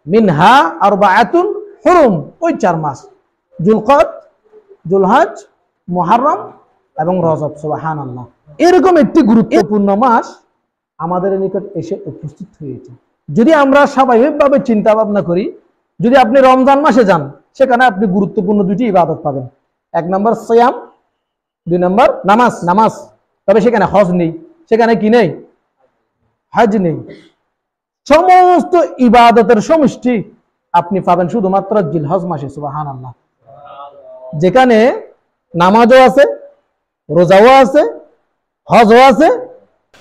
মিনহা আরবাআতুন হুরুম, ওই 4 মাস, যুলকদ, যুলহজ, মুহররম এবং রজব। সুবহানাল্লাহ। এরকম একটি গুরুত্বপূর্ণ মাস আমাদের নিকট এসে উপস্থিত হয়েছে। যদি আমরা স্বাভাবিকভাবে চিন্তা ভাবনা করি, যদি আপনি রমজান মাসে যান, সেখানে আপনি গুরুত্বপূর্ণ দুটি ইবাদত পাবেন। 1 নম্বর সিয়াম, 2 নম্বর নামাজ। তবে সেখানে হজ নেই, সেখানে কি নেই? হজ নেই। সমস্ত ইবাদতের সমষ্টি আপনি পাবেন শুধুমাত্র জিলহজ মাসে। সুবহানাল্লাহ। যেখানে নামাজও আছে, রোজাও আছে, হজও আছে,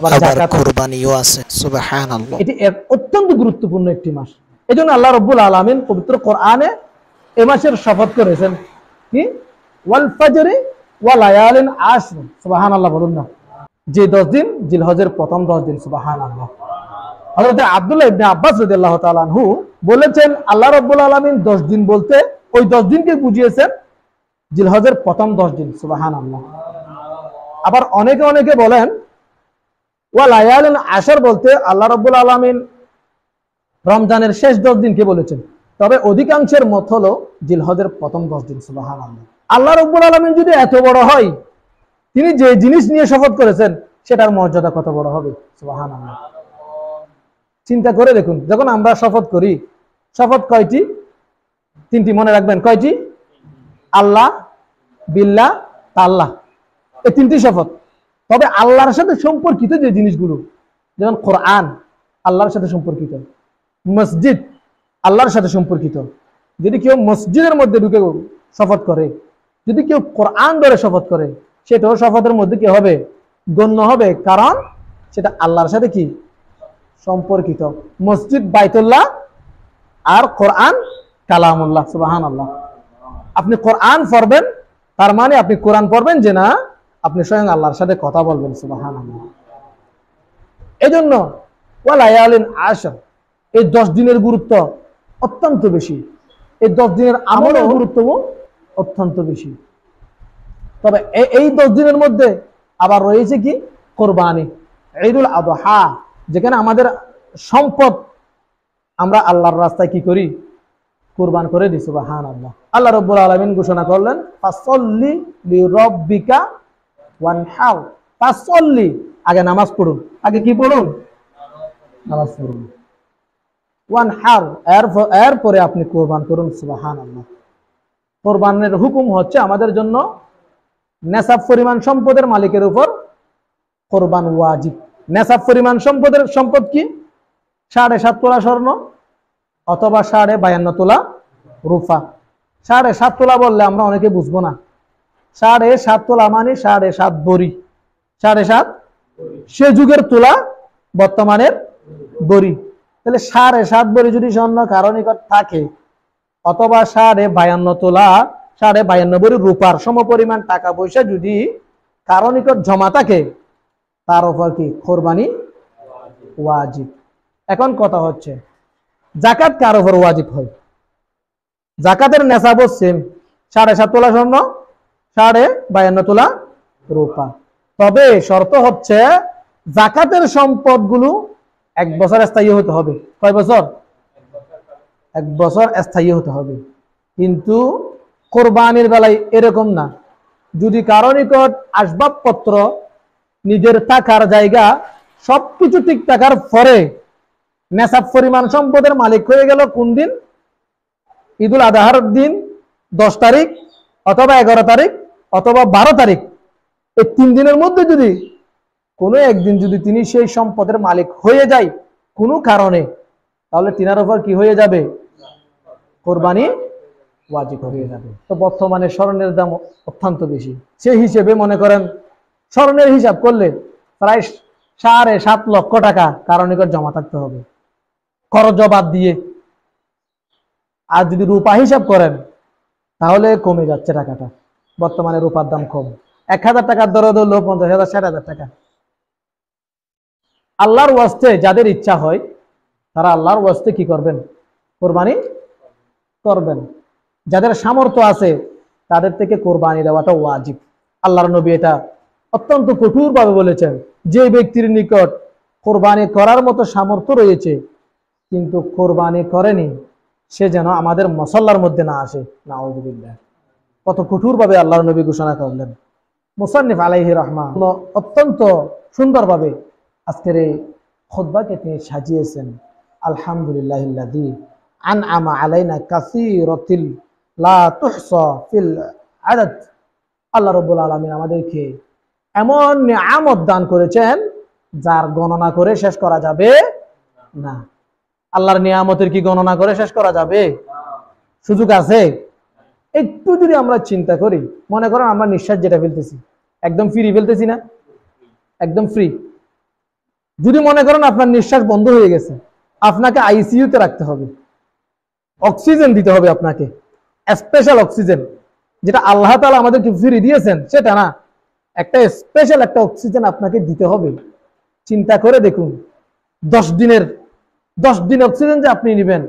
আবার কুরবানিও আছে। সুবহানাল্লাহ। এটি অত্যন্ত গুরুত্বপূর্ণ একটি মাস। এজন্য আল্লাহ রাব্বুল আলামিন পবিত্র কোরআনে এই মাসের শপথ করেছেন কি? ওয়াল ফাজরি ওয়া লায়ালিন আশর। সুবহানাল্লাহ বলুন না। যে 10 দিন জিলহজের প্রথম 10 দিন। সুবহানাল্লাহ। হযরত আব্দুল্লাহ ইবনে আব্বাস রাদিয়াল্লাহু তাআলা আনহু বলেছেন, আল্লাহ রাব্বুল আলামিন 10 দিন বলতে ওই 10 দিনকে বুঝিয়েছেন জিলহজের প্রথম 10 দিন। সুবহানাল্লাহ। আবার অনেকে বলেন ওয়া লায়ালিন আশর বলতে আল্লাহ রাব্বুল আলামিন রমজানের শেষ 10 দিনকে বলেছেন। তবে অধিকাংশের মত হলো জিলহজের প্রথম 10 দিন। সুবহানাল্লাহ। আল্লাহ রাব্বুল আলামিন যদি এত বড় হয়, তিনি যে জিনিস নিয়ে শপথ করেছেন সেটার মর্যাদা কত বড় হবে। সুবহানাল্লাহ। চিন্তা করে দেখুন, যখন আমরা শপথ করি, শপথ কয়টি? 3টি, মনে রাখবেন। কয়টি? আল্লাহ, বিল্লাহ, তাআল্লাহ, এই 3টি শপথ। তবে আল্লাহর সাথে সম্পর্কিত যে জিনিসগুলো, যেমন কোরআন আল্লাহর সাথে সম্পর্কিত, মসজিদ আল্লাহর সাথে সম্পর্কিত। যদি কেউ মসজিদের মধ্যে ঢুকে শপথ করে, যদি কেউ কোরআন ধরে শপথ করে, সেটাও শপথের মধ্যে কি হবে? গণ্য হবে, কারণ সেটা আল্লাহর সাথে কি সম্পর্কিত। মসজিদ বাইতুল্লাহ আর কোরআন কালামুল্লাহ। সুবহানাল্লাহ। আপনি কোরআন পড়বেন, তার মানে আপনি কোরআন পড়বেন যে না, আপনি স্বয়ং আল্লাহর সাথে কথা বলবেন। সুবহানাল্লাহ। এজন্য ওয়া লায়ালিন আশর, এই 10 দিনের গুরুত্ব অত্যন্ত বেশি, এই 10 দিনের আমলের গুরুত্ব অত্যন্ত বেশি। তবে এই 10 দিনের মধ্যে আবার রয়েছে কি? কোরবানি, ঈদুল আযহা, যেখানে আমাদের সম্পদ আমরা আল্লাহর রাস্তায় কি করি? কুরবান করে দিই। সুবহানাল্লাহ। আল্লাহ রাব্বুল আলামিন ঘোষণা করলেন, ফাসল্লি লিরাব্বিকা ওয়ানহার। ফাসল্লি, আগে নামাজ পড়ুন। আগে কি পড়ুন? নামাজ পড়ুন। ওয়ানহার, এরপরে আপনি কুরবান করুন। সুবহানাল্লাহ। কুরবানের হুকুম হচ্ছে আমাদের জন্য নেসাব পরিমাণ সম্পদের মালিকের উপর কুরবান ওয়াজিব। নেসাব পরিমাণ সম্পদ কি? 7.5 তোলা স্বর্ণ অথবা 52.5 তোলা রূপা। 7.5 তোলা বললে আমরা অনেকে বুঝবো না। 7.5 তোলা মানে 7.5 বড়ি। 7.5 সে যুগের তোলা, বর্তমানের বড়ি। তাহলে 7.5 বড়ি যদি স্বর্ণ কারো নিকট থাকে, অথবা 52.5 তোলা, 52.5 বড়ি রূপার সমপরিমাণ টাকা পয়সা যদি কারো নিকট জমা থাকে, তার উপর কি কোরবানি ওয়াজিব। এখন কথা হচ্ছে, যাকাত কার উপর ওয়াজিব হয়? যাকাতের নেসাবও সেম, 7.5 তোলা স্বর্ণ, 52.5 তোলা রূপা। তবে শর্ত হচ্ছে যাকাতের সম্পদগুলো 1 বছর স্থায়ী হতে হবে। কয় বছর? 1 বছর স্থায়ী হতে হবে। কিন্তু কোরবানির বেলায় এরকম না। যদি কারো নিকট আসবাবপত্র, নিজের থাকার জায়গা সবকিছু ঠিক থাকার পরে নেসাব পরিমাণ সম্পদের মালিক হয়ে গেল কোন দিন? ঈদুল আযহার দিন 10 তারিখ অথবা 11 তারিখ অথবা 12 তারিখ, এই 3 দিনের মধ্যে যদি কোনো একদিন যদি তিনি সেই সম্পদের মালিক হয়ে যায় কোনো কারণে, তাহলে তিনার উপর কি হয়ে যাবে? কোরবানি ওয়াজিব হয়ে যাবে। তো বর্তমানে স্বর্ণের দাম অত্যন্ত বেশি। সেই হিসেবে মনে করেন স্বর্ণের হিসাব করলে প্রায় 7.5 লক্ষ টাকা কারো নিকট জমা থাকতে হবে খরচ বাদ দিয়ে। আর যদি রূপা হিসাব করেন তাহলে কমে যাচ্ছে টাকাটা। বর্তমানে রূপার দাম কম, 1000 টাকার দরে ধরলো 50,000, 60,000 টাকা। আল্লাহর ওয়াস্তে যাদের ইচ্ছা হয় তারা আল্লাহর ওয়াস্তে কি করবেন? কোরবানি করবেন। যাদের সামর্থ্য আছে তাদের থেকে কোরবানি দেওয়াটা ওয়াজিব। আল্লাহর নবী এটা অত্যন্ত কঠোরভাবে বলেছেন, যে ব্যক্তির নিকট কোরবানি করার মতো সামর্থ্য রয়েছে কিন্তু কোরবানি করেনি, সে যেন আমাদের মসল্লার মধ্যে না আসে। নাউযুবিল্লাহ। কত কঠোরভাবে আল্লাহর নবী ঘোষণা করলেন। মুসান্নিফ আলাইহি রাহমা অত্যন্ত সুন্দরভাবে আজকের এই খুতবাকে তিনি সাজিয়েছেন। আলহামদুলিল্লাহিল্লাযী আনআমা আলাইনা কাসীরাতিল লা তুহসা ফিল আদাদ। আল্লাহ রাব্বুল আলামিন আমাদেরকে এমন নিয়ামত দান করেছেন যার গণনা করে শেষ করা যাবে না। আল্লাহর নিয়ামতের কি গণনা করে শেষ করা যাবে? সুযোগ আছে? একটু যদি আমরা চিন্তা করি, মনে করেন আমরা নিঃশ্বাস যেটা ফেলতেছি একদম ফ্রি ফেলতেছি না? একদম ফ্রি। যদি মনে করেন আপনার নিঃশ্বাস বন্ধ হয়ে গেছে, আপনাকে আইসিইউতে রাখতে হবে, অক্সিজেন দিতে হবে আপনাকে, স্পেশাল অক্সিজেন, যেটা আল্লাহ তাআলা আমাদেরকে ফ্রি দিয়েছেন সেটা না, একটা স্পেশাল একটা অক্সিজেন আপনাকে দিতে হবে। চিন্তা করে দেখুন, 10 দিন অক্সিজেন যে আপনি নেবেন,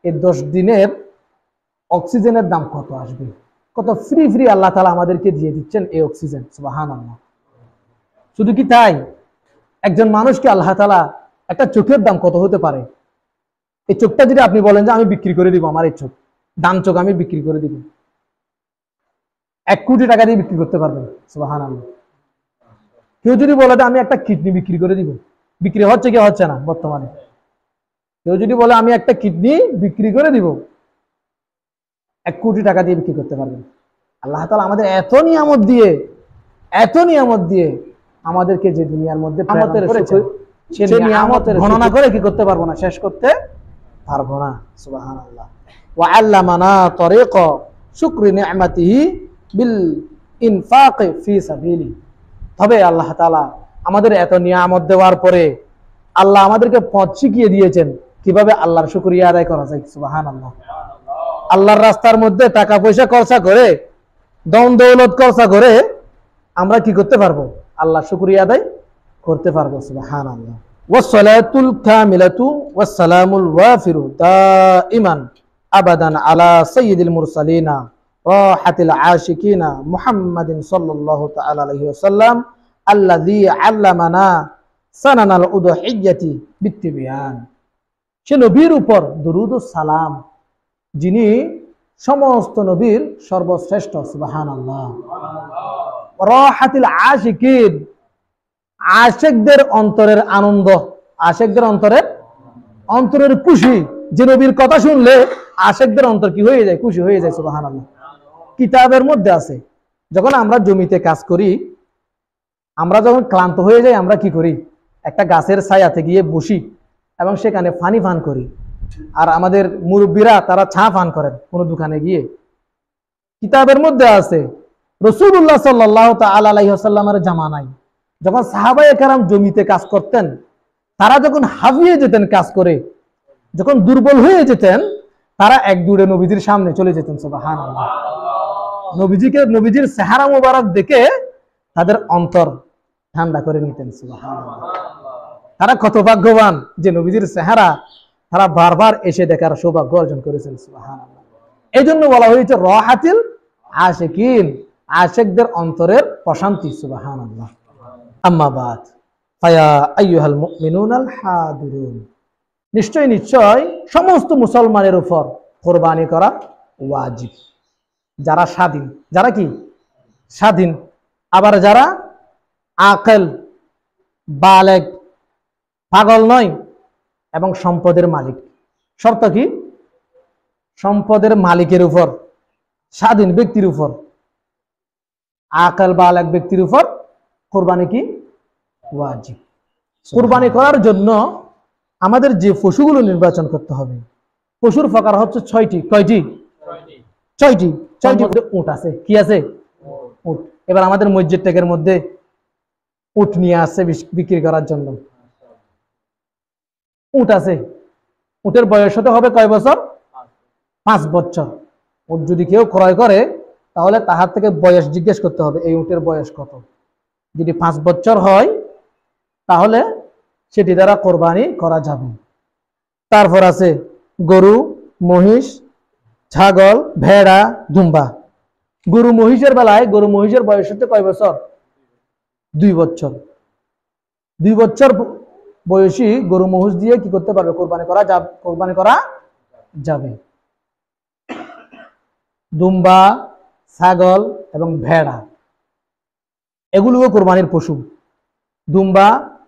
এই 10 দিনের অক্সিজেনের দাম কত আসবে? কত ফ্রি আল্লাহ তাআলা আমাদেরকে দিয়ে দিচ্ছেন এই অক্সিজেন। সুবহানাল্লাহ। শুধু কি তাই, একজন মানুষকে আল্লাহ তাআলা একটা চোখের দাম কত হতে পারে? এই চোখটা যদি আপনি বলেন যে আমি বিক্রি করে দিব, আমার এই চোখ, ডান চোখ আমি বিক্রি করে দিব, 1 কোটি টাকা দিয়ে বিক্রি করতে পারবেন। সুবহানাল্লাহ। কেউ যদি বলে যে আমি একটা কিডনি বিক্রি করে দিব, বিক্রি হচ্ছে কি হচ্ছে না বর্তমানে? কেউ যদি বলে আমি একটা কিডনি বিক্রি করে দিব, 1 কোটি টাকা দিয়ে বিক্রি করতে পারবেন। আল্লাহ তাআলা আমাদের এত নিয়ামত দিয়ে আমাদেরকে যে দুনিয়ার মধ্যে সে নিয়ামতের গণনা করে কি করতে পারবো না, শেষ করতে পারবো না। সুবহানাল্লাহ। ওয়া আল্লামানা তরিকা শুকরি নি'মাতিহি বিল ইনফাক ফি সাবিলি। তবে আল্লাহ তাআলা আমাদের এত নিয়ামত দেওয়ার পরে আল্লাহ আমাদেরকে পথ শিখিয়ে দিয়েছেন কিভাবে আল্লাহর শুকরিয়া আদায় করা যায়। সুবহানাল্লাহ। আল্লাহর রাস্তার মধ্যে টাকা পয়সা খরচা করে, ধন দৌলত খরচা করে আমরা কি করতে পারবো? আল্লাহর শুকরিয়া আদায় করতে পারবো। সুবহানাল্লাহ। ওয়াসসালাতুল কামিলাতু ওয়াসসালামুল ওয়াফিরু দাইমান আবাদান আলা সাইয়্যিদিল মুরসালিনা রাহাতিল আশিকিনা মুহাম্মাদিন সাল্লাল্লাহু তাআলা আলাইহি ওয়াসাল্লাম আল্লাযী আল্লামানা সানানাল উদহিয়্যাতি বিত্তিবিয়ান। সে নবীর উপর দরুদ ও সালাম যিনি সমস্ত নবীর সর্বশ্রেষ্ঠ। সুবহানাল্লাহ। রাহাতিল আশিকিন, আশিকদের অন্তরের আনন্দ, আশিকদের অন্তরের খুশি। যে নবীর কথা শুনলে আশিকদের অন্তর কি হয়ে যায়? খুশি হয়ে যায়। সুবহানাল্লাহ। কিতাবের মধ্যে আছে, যখন আমরা জমিতে কাজ করি, আমরা যখন ক্লান্ত হয়ে যাই আমরা কি করি? একটা গাছের ছায়াতে গিয়ে বসি এবং সেখানে পানি পান করি। আর আমাদের মুরব্বীরা তারা চা পান করেন কোনো দোকানে গিয়ে। কিতাবের মধ্যে আছে রাসূলুল্লাহ সাল্লাল্লাহু তাআলা আলাইহি ওয়াসাল্লামের জামানায় যখন সাহাবায়ে কেরাম জমিতে কাজ করতেন, তারা যখন হাঁপিয়ে যেতেন কাজ করে, যখন দুর্বল হয়ে যেতেন, তারা এক দৌড়ে নবীজির সামনে চলে যেতেন। সুবহানাল্লাহ। নবীজির চেহারা মোবারক দেখে তাদের অন্তর ঠান্ডা করে নিতেন। সুবহানাল্লাহ। তারা কত ভাগ্যবান যে নবীজির চেহারা তারা বারবার এসে দেখার সৌভাগ্য অর্জন করেছেন। সুবহানাল্লাহ। এই জন্য বলা হয়েছে রাহাতিল আশিকিন, আশিকদের অন্তরের প্রশান্তি। সুবহানাল্লাহ। আম্মা বাদ ফায়া আইয়ুহাল মুমিনুনাল হাদিরুন। নিশ্চয় সমস্ত মুসলমানের উপর কুরবানি করা ওয়াজিব। যারা স্বাধীন, যারা কি স্বাধীন, আবার যারা আকেল, বালেগ, পাগল নয় এবং সম্পদের মালিক। শর্ত কি? সম্পদের মালিকের উপর, স্বাধীন ব্যক্তির উপর, আকেল বালেগ ব্যক্তির উপর কুরবানি কি ওয়াজিব। কুরবানি করার জন্য আমাদের যে পশুগুলো নির্বাচন করতে হবে, পশুর প্রকার হচ্ছে 6টি। কয়টি? 6টি। উট আছে। কি আছে? উট। এবার আমাদের মসজিদ টেকের মধ্যে উট নিয়ে আসছে বিক্রি করার জন্য। উট আছে, উটের বয়স হতে হবে কয় বছর? 5 বছর। উট যদি কেউ ক্রয় করে তাহলে তাহার থেকে বয়স জিজ্ঞেস করতে হবে, এই উটের বয়স কত। যদি 5 বছর হয় তাহলে সেটি দ্বারা কোরবানি করা যাবে। তারপর আছে গরু, মহিষ, ছাগল, ভেড়া, দুম্বা। গরু মহিষের বেলায় গরু মহিষের বয়স হতে কয় বছর? 2 বছর। 2 বছর বয়সী গরু মহিষ দিয়ে কি করতে পারবে? কোরবানি করা যাবে। দুম্বা, ছাগল এবং ভেড়া এগুলোও কোরবানির পশু। দুম্বা,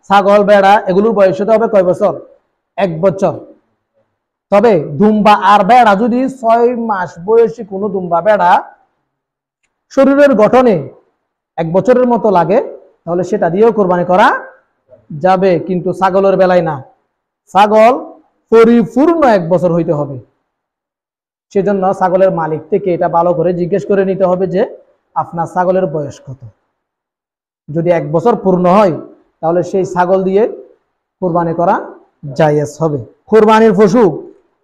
ছাগল, ভেড়া এগুলোর বয়স হতে হবে কয় বছর? 1 বছর। তবে দুম্বা আর ভেড়া যদি 6 মাস বয়সী কোনো দুম্বা ভেড়া শরীরের গঠনে 1 বছরের মতো লাগে, তাহলে সেটা দিয়েও কোরবানি করা যাবে, কিন্তু ছাগলের বেলায় না। ছাগল পরিপূর্ণ 1 বছর হইতে হবে। সেজন্য ছাগলের মালিক থেকে এটা ভালো করে জিজ্ঞেস করে নিতে হবে যে আপনার ছাগলের বয়স কত। যদি 1 বছর পূর্ণ হয় তাহলে সেই ছাগল দিয়ে কোরবানি করা জায়েজ হবে। কোরবানির পশু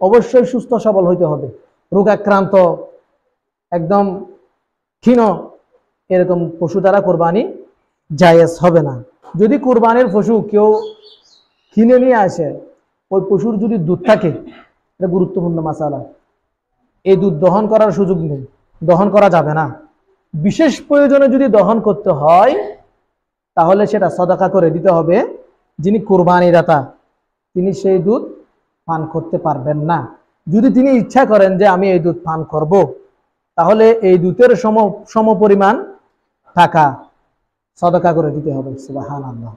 অবশ্যই সুস্থ সবল হইতে হবে। রোগাক্রান্ত, একদম ক্ষীণ এরকম পশু দ্বারা কোরবানি জায়েজ হবে না। যদি কোরবানির পশু কেউ কিনে নিয়ে আসে, ওই পশুর যদি দুধ থাকে, এটা গুরুত্বপূর্ণ মাসালা, এই দুধ দহন করার সুযোগ নেই, দহন করা যাবে না। বিশেষ প্রয়োজনে যদি দহন করতে হয় তাহলে সেটা সদাকা করে দিতে হবে। যিনি কোরবানি দাতা তিনি সেই দুধ পান করতে পারবেন না। যদি তিনি ইচ্ছা করেন যে আমি এই দুধ পান করব, তাহলে এই দুধের সমপরিমাণ টাকা সদাকা করে দিতে হবে। সুবহানাল্লাহ।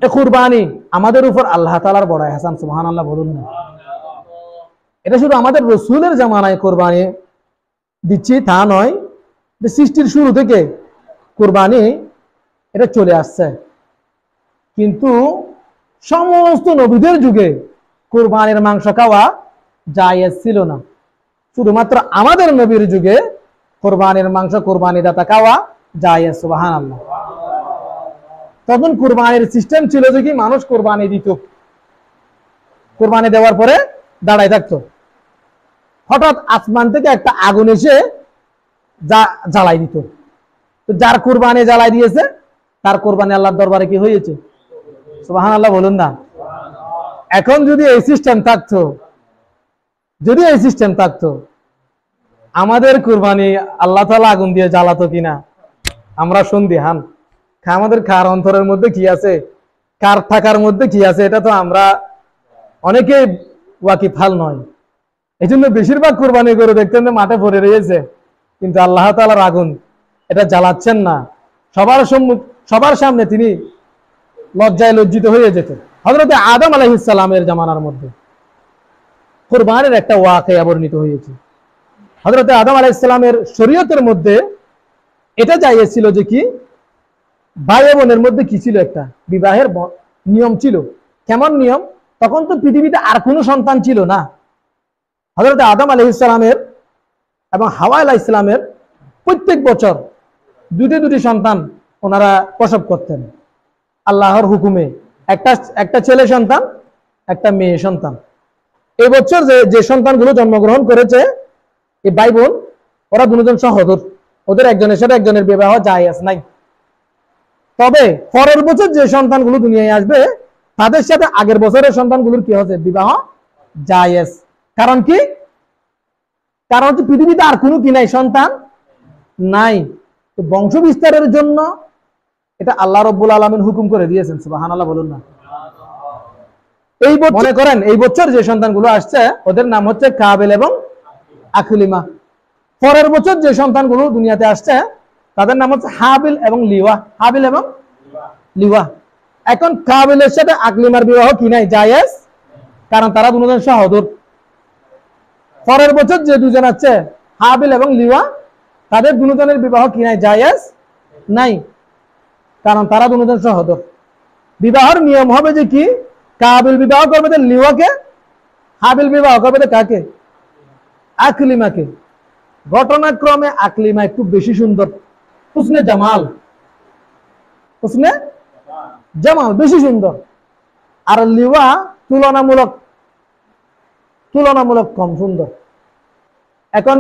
এই কুরবানি আমাদের উপর আল্লাহ তাআলার বড় ইহসান। সুবহানাল্লাহ বলুন না। এটা শুধু আমাদের রাসূলের জামানায় কোরবানি দিচ্ছি তা নয়, যে সৃষ্টির শুরু থেকে কোরবানি এটা চলে আসছে। কিন্তু সমস্ত নবীদের যুগে কোরবানির মাংস খাওয়া জায়েজ ছিল না। শুধুমাত্র আমাদের নবীর যুগে কোরবানির মাংস কোরবানি দাতা খাওয়া জায়েজ। সুবহানাল্লাহ। তখন কোরবানির সিস্টেম ছিল যে কি মানুষ কোরবানি দিত, কোরবানি দেওয়ার পরে দাঁড়ায় থাকতো। হঠাৎ আসমান থেকে একটা আগুন এসে জ্বালাই দিত। তো যার কোরবানি জ্বালাই দিয়েছে তার কোরবানি আল্লাহর দরবারে কি হয়েছে? সুবহানাল্লাহ বলুন না। এখন যদি এই সিস্টেম থাকতো, যদি এই সিস্টেম থাকতো, আমাদের কোরবানি আল্লাহ তাআলা আগুন দিয়ে জ্বালাতো কিনা আমরা সন্দিহান। আমাদের কার অন্তরের মধ্যে কি আছে, কার থাকার মধ্যে কি আছে, এটা তো আমরা অনেকে ওয়াকিফাল নয়। এই জন্য বেশিরভাগ কোরবানি করে দেখতেন যে মাঠে পড়ে রয়েছে, কিন্তু আল্লাহ তাআলার আগুন এটা জ্বালাচ্ছেন না। সবার সামনে তিনি লজ্জায় লজ্জিত হয়ে যেতেন। হযরত আদম আলাইহিস সালামের জামানার মধ্যে কোরবানির একটা ওয়াকিয়া বর্ণিত হয়েছে। হযরত আদম আলাইহিস সালামের শরীয়তের মধ্যে এটা জায়েজ ছিল যে কি ভাই বোনের মধ্যে কি ছিল, একটা বিবাহের নিয়ম ছিল। কেমন নিয়ম? তখন তো পৃথিবীতে আর কোনো সন্তান ছিল না। হযরত আদম আলাইহিস সালামের এবং হাওয়া আলাইহিস সালামের প্রত্যেক বছর দুটি সন্তান ওনারা প্রসব করতেন আল্লাহর হুকুমে। একটা ছেলে সন্তান, একটা মেয়ে সন্তান। এই বছর যে সন্তানগুলো জন্মগ্রহণ করেছে এই ভাই বোন, ওরা দুজন সহোদর, ওদের একজনের সাথে একজনের বিবাহ জায়েজ নাই। তবে পরের বছর যে সন্তানগুলো দুনিয়ায় আসবে তাদের সাথে আগের বছরের সন্তানগুলোর কি হচ্ছে? বিবাহ জায়েজ। কারণ কি? কারণ হচ্ছে পৃথিবীতে আর কোনো কি নাই, সন্তান নাই। তো বংশ বিস্তারের জন্য এটা আল্লাহ রাব্বুল আলামিন হুকুম করে দিয়েছেন। সুবহানাল্লাহ বলুন না। এই মনে করেন এই বছর যে সন্তানগুলো আসছে ওদের নাম হচ্ছে কাবিল এবং আকলিমা। পরের বছর যে সন্তানগুলো দুনিয়াতে আসছে তাদের নাম হচ্ছে হাবিল এবং লিওয়া। হাবিল এবং লিওয়া। এখন কাবিলের সাথে আকলিমার বিবাহ কি নাই? জায়েজ, কারণ তারা দুজন সহোদর। পরের বছর যে দুজন আছে হাবিল এবং লিওয়া, তাদের দুজনের বিবাহ কি নাই? জায়েজ নাই, কারণ তারা দুজন সহোদর। বিবাহের নিয়ম হবে যে কি কাবিল বিবাহ করবে তো লিওয়াকে, হাবিল বিবাহ করবে তো কাকে? আকলিমাকে। ঘটনাক্রমে আকলিমা একটু বেশি সুন্দর, হুসনে জামাল, হুসনে জামাল বেশি সুন্দর। আর লিওয়া তুলনামূলক কম সুন্দর। এখন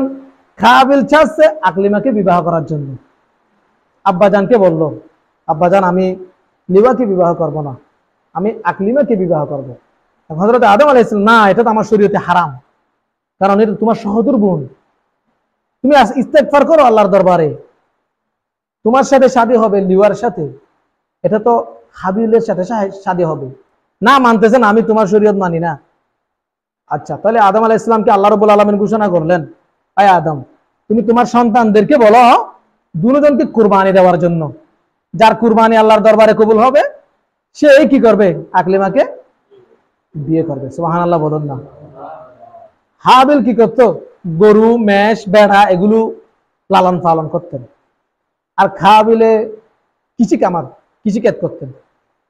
কাবিল চাচ্ছে আকলিমাকে বিবাহ করার জন্য। আব্বাজানকে বলল, আব্বাজান আমি লিওয়াকে বিবাহ করব না, আমি আকলিমাকে বিবাহ করব। হযরত আদম আলাইহিস সালাম, না এটা তো আমার শরীয়তে হারাম, কারণ এটা তোমার সহোদর বোন। তুমি ইস্তেগফার করো আল্লাহর দরবারে, তোমার সাথে শাদী হবে লিওয়ার সাথে, এটা তো হাবিলের সাথে শাদী হবে। না মানতেছেন, আমি তোমার শরীয়ত মানি না। আচ্ছা, তাহলে আদম আলাইহিস সালামকে আল্লাহ রাব্বুল আলামিন ঘোষণা করলেন, আয় আদম তুমি তোমার সন্তানদেরকে বলো দুজনকে কুরবানি দেওয়ার জন্য। যার কুরবানি আল্লাহর দরবারে কবুল হবে সে কি করবে? আকলিমাকে বিয়ে করবে। সুবহানাল্লাহ বলুন না। হাবিল কি করত? গরু, মেষ, বেড়া এগুলো লালন পালন করতেন, আর কাবিলে কৃষিকাজ করতেন।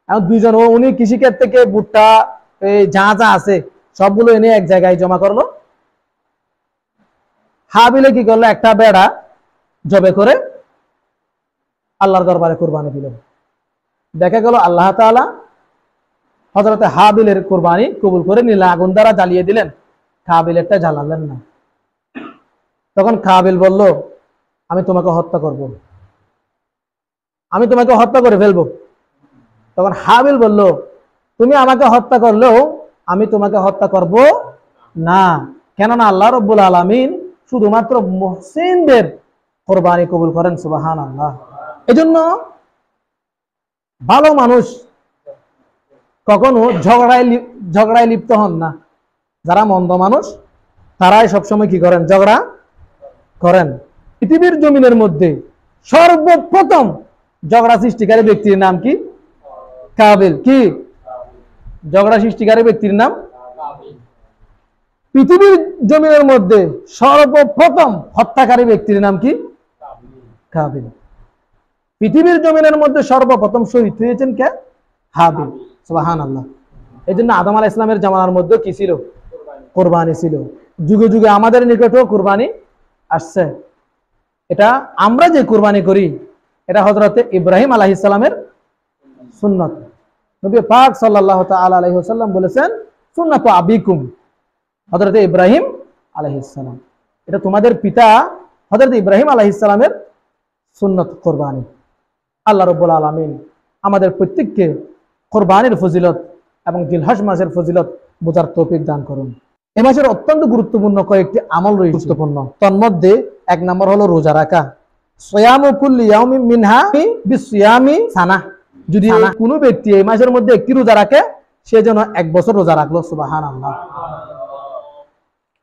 এখন দুইজন, উনি কৃষিকাজ থেকে ভুট্টা যা যা আছে সবগুলো এনে এক জায়গায় জমা করলো। হাবিলে কি করলো? একটা বেড়া জবে করে আল্লাহর দরবারে কুরবানি দিলেন। দেখা গেল আল্লাহ তাআলা হযরতে হাবিলের কুরবানি কবুল করে নিলেন, আগুন দ্বারা জ্বালিয়ে দিলেন, কাবিলেরটা জ্বালালেন না। তখন কাবিল বলল, আমি তোমাকে হত্যা করব, আমি তোমাকে হত্যা করে ফেলবো। তখন হাবিল বলল, তুমি আমাকে হত্যা করলেও আমি তোমাকে হত্যা করব না, কেননা আল্লাহ রাব্বুল আলামিন শুধুমাত্র মুহসিনদের কুরবানি কবুল করেন। সুবহানাল্লাহ। এজন্য ভালো মানুষ কখনো ঝগড়ায় লিপ্ত হন না। যারা মন্দ মানুষ তারাই সবসময় কি করেন? ঝগড়া করেন। পৃথিবীর জমিনের মধ্যে সর্বপ্রথম ঝগড়া সৃষ্টিকারী ব্যক্তির নাম কি? কাবিল। কি ঝগড়া সৃষ্টিকারী ব্যক্তির নাম? পৃথিবীর জমিনের মধ্যে সর্বপ্রথম হত্যাকারী ব্যক্তির নাম কি? কাবিল। পৃথিবীর জমিনের মধ্যে সর্বপ্রথম শহীদ হয়েছেন কে? হাবিল। সুবহানাল্লাহ। এই জন্য আদম আলাইহিস সালামের জামানার মধ্যে কি ছিল? কুরবানি ছিল। যুগে যুগে আমাদের নিকটেও কুরবানি আসছে। এটা আমরা যে কুরবানি করি এটা হযরতে ইব্রাহিম আলাইহিস সালামের সুন্নাত। নবী পাক সাল্লাল্লাহু তাআলা আলাইহি ওয়াসাল্লাম বলেছেন, সুন্নাতু আবিকুম, হযরতে ইব্রাহিম আলাইহিস সালাম। এটা তোমাদের পিতা হযরতে ইব্রাহিম আলাইহিস সালামের সুন্নাত কুরবানি। আল্লাহ রাব্বুল আলামিন আমাদের প্রত্যেককে কুরবানির ফজিলত এবং জিলহজ মাসের ফজিলত বোঝার তৌফিক দান করুন। এই মাসের অত্যন্ত গুরুত্বপূর্ণ কয়েকটি আমল রয়েছে। গুরুত্বপূর্ণ তন্মধ্যে এক নম্বর হলো রোজা রাখা। সিয়ামু কুল্লি ইয়াউমিন মিনহা বিসিয়ামি সানা। যদি কোনো ব্যক্তি এই মাসের মধ্যে একটি রোজা রাখে সে যেন 1 বছর রোজা রাখলো। সুবহানাল্লাহ।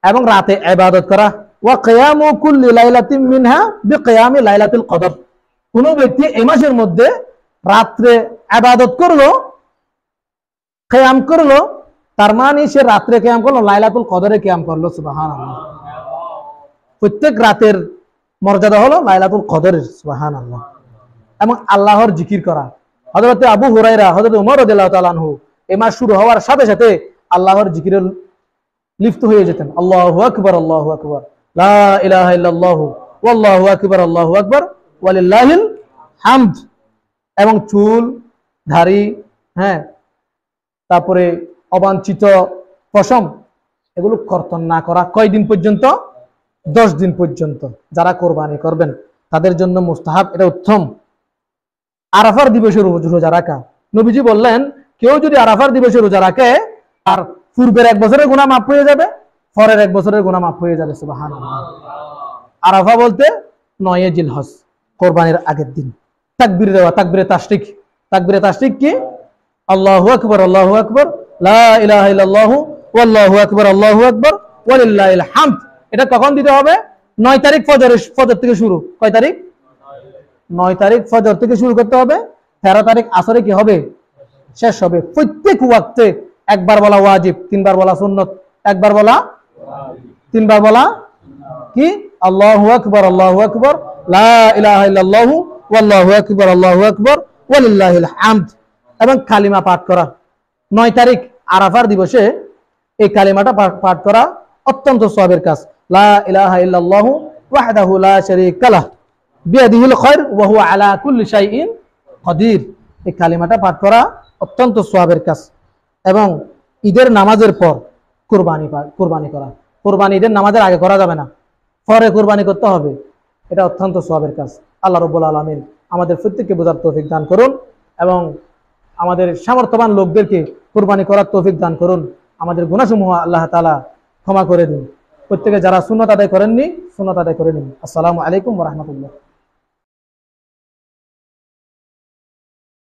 এবং রাতে ইবাদত করা। ওয়া কিয়ামু কুল্লি লাইলাতিন মিনহা বিকিয়ামি লাইলাতুল কদর। কোনো ব্যক্তি এই মাসের মধ্যে রাত্রে ইবাদত করলো, কিয়াম করলো, তার মানে সে রাত্রে কিয়াম করলো, লাইলাতুল কদরে কিয়াম করলো। সুবহানাল্লাহ। প্রত্যেক রাতের মর্যাদা হলো লাইলাতুল কদরের। সুবহানাল্লাহ। এবং আল্লাহর জিকির করা। হযরত আবু হুরায়রা, হযরত ওমর রাদিয়াল্লাহু তাআলা আনহু এই মাস শুরু হওয়ার সাথে সাথে আল্লাহর জিকিরে লিপ্ত হয়ে যেতেন। আল্লাহু আকবার, আল্লাহু আকবার, লা ইলাহা ইল্লাল্লাহু ওয়াল্লাহু আকবার, আল্লাহু আকবার ওয়ালিল্লাহিল হামদ। এবং চুল, দাড়ি, তারপরে অবাঞ্ছিত পশম এগুলো কর্তন না করা। কয়দিন পর্যন্ত? 10 দিন পর্যন্ত। যারা কোরবানি করবেন তাদের জন্য মুস্তাহাব, এটা উত্তম। আরাফার দিবসে রোজা রাখা। নবীজি বললেন, কেউ যদি আরাফার দিবসে রোজা রাখে আর পূর্বের 1 বছরের গুনাহ মাফ হয়ে যাবে, পরের 1 বছরের গুনাহ মাফ হয়ে যাবে। সুবহানাল্লাহ। আরাফা বলতে 9 জিলহজ, কোরবানির আগের দিন। তাকবীর দেওয়া, তাকবীরে তাশরিক। তাকবীরে তাশরিক কি? আল্লাহু আকবার, আল্লাহু আকবার, লা ইলাহা ইল্লাল্লাহু ওয়াল্লাহু আকবার, আল্লাহু আকবার ওয়ালিল্লাহিল হামদ। এটা কখন দিতে হবে? 9 তারিখ ফজর থেকে শুরু। কয় তারিখ? 9 তারিখ ফজর থেকে শুরু করতে হবে। 13 তারিখ আসরে কি হবে? শেষ হবে। প্রত্যেক ওয়াক্তে একবার বলা ওয়াজিব, 3 বার বলা সুন্নত, একবার বলা 3 বার বলা কি? আল্লাহু আকবার, আল্লাহু আকবার, লা ইলাহা ইল্লাল্লাহু ওয়াল্লাহু আকবার, আল্লাহু আকবার ওয়ালিল্লাহিল হামদ। এবং কালিমা পাঠ করা। 9 তারিখ আরাফার দিবসে এই কালিমাটা পাঠ করা অত্যন্ত সওয়াবের কাজ। লা ইলাহা ইল্লাল্লাহু ওয়াহদাহু লা শারীকা লাহ বিয়াদিহিল খায়র ওয়া হুয়া আলা কুল্লি শাইইন কাদির। এই কালিমাটা পাঠ করা অত্যন্ত সওয়াবের কাজ। এবং ঈদের নামাজের পর কুরবানি করা। কুরবানি ঈদের নামাজের আগে করা যাবে না, পরে কুরবানি করতে হবে। এটা অত্যন্ত সওয়াবের কাজ। আল্লাহ রাব্বুল আলামিন আমাদের প্রত্যেককে বোঝার তৌফিক দান করুন এবং আমাদের সামর্থ্যবান লোকদেরকে কুরবানি করার তৌফিক দান করুন। আমাদের গুনাহসমূহ আল্লাহ তাআলা ক্ষমা করে দিন। প্রত্যেকে যারা সুন্নাত আদায় করেননি সুন্নাত আদায় করে নিন। আসসালামু আলাইকুম ওয়া রাহমাতুল্লাহ।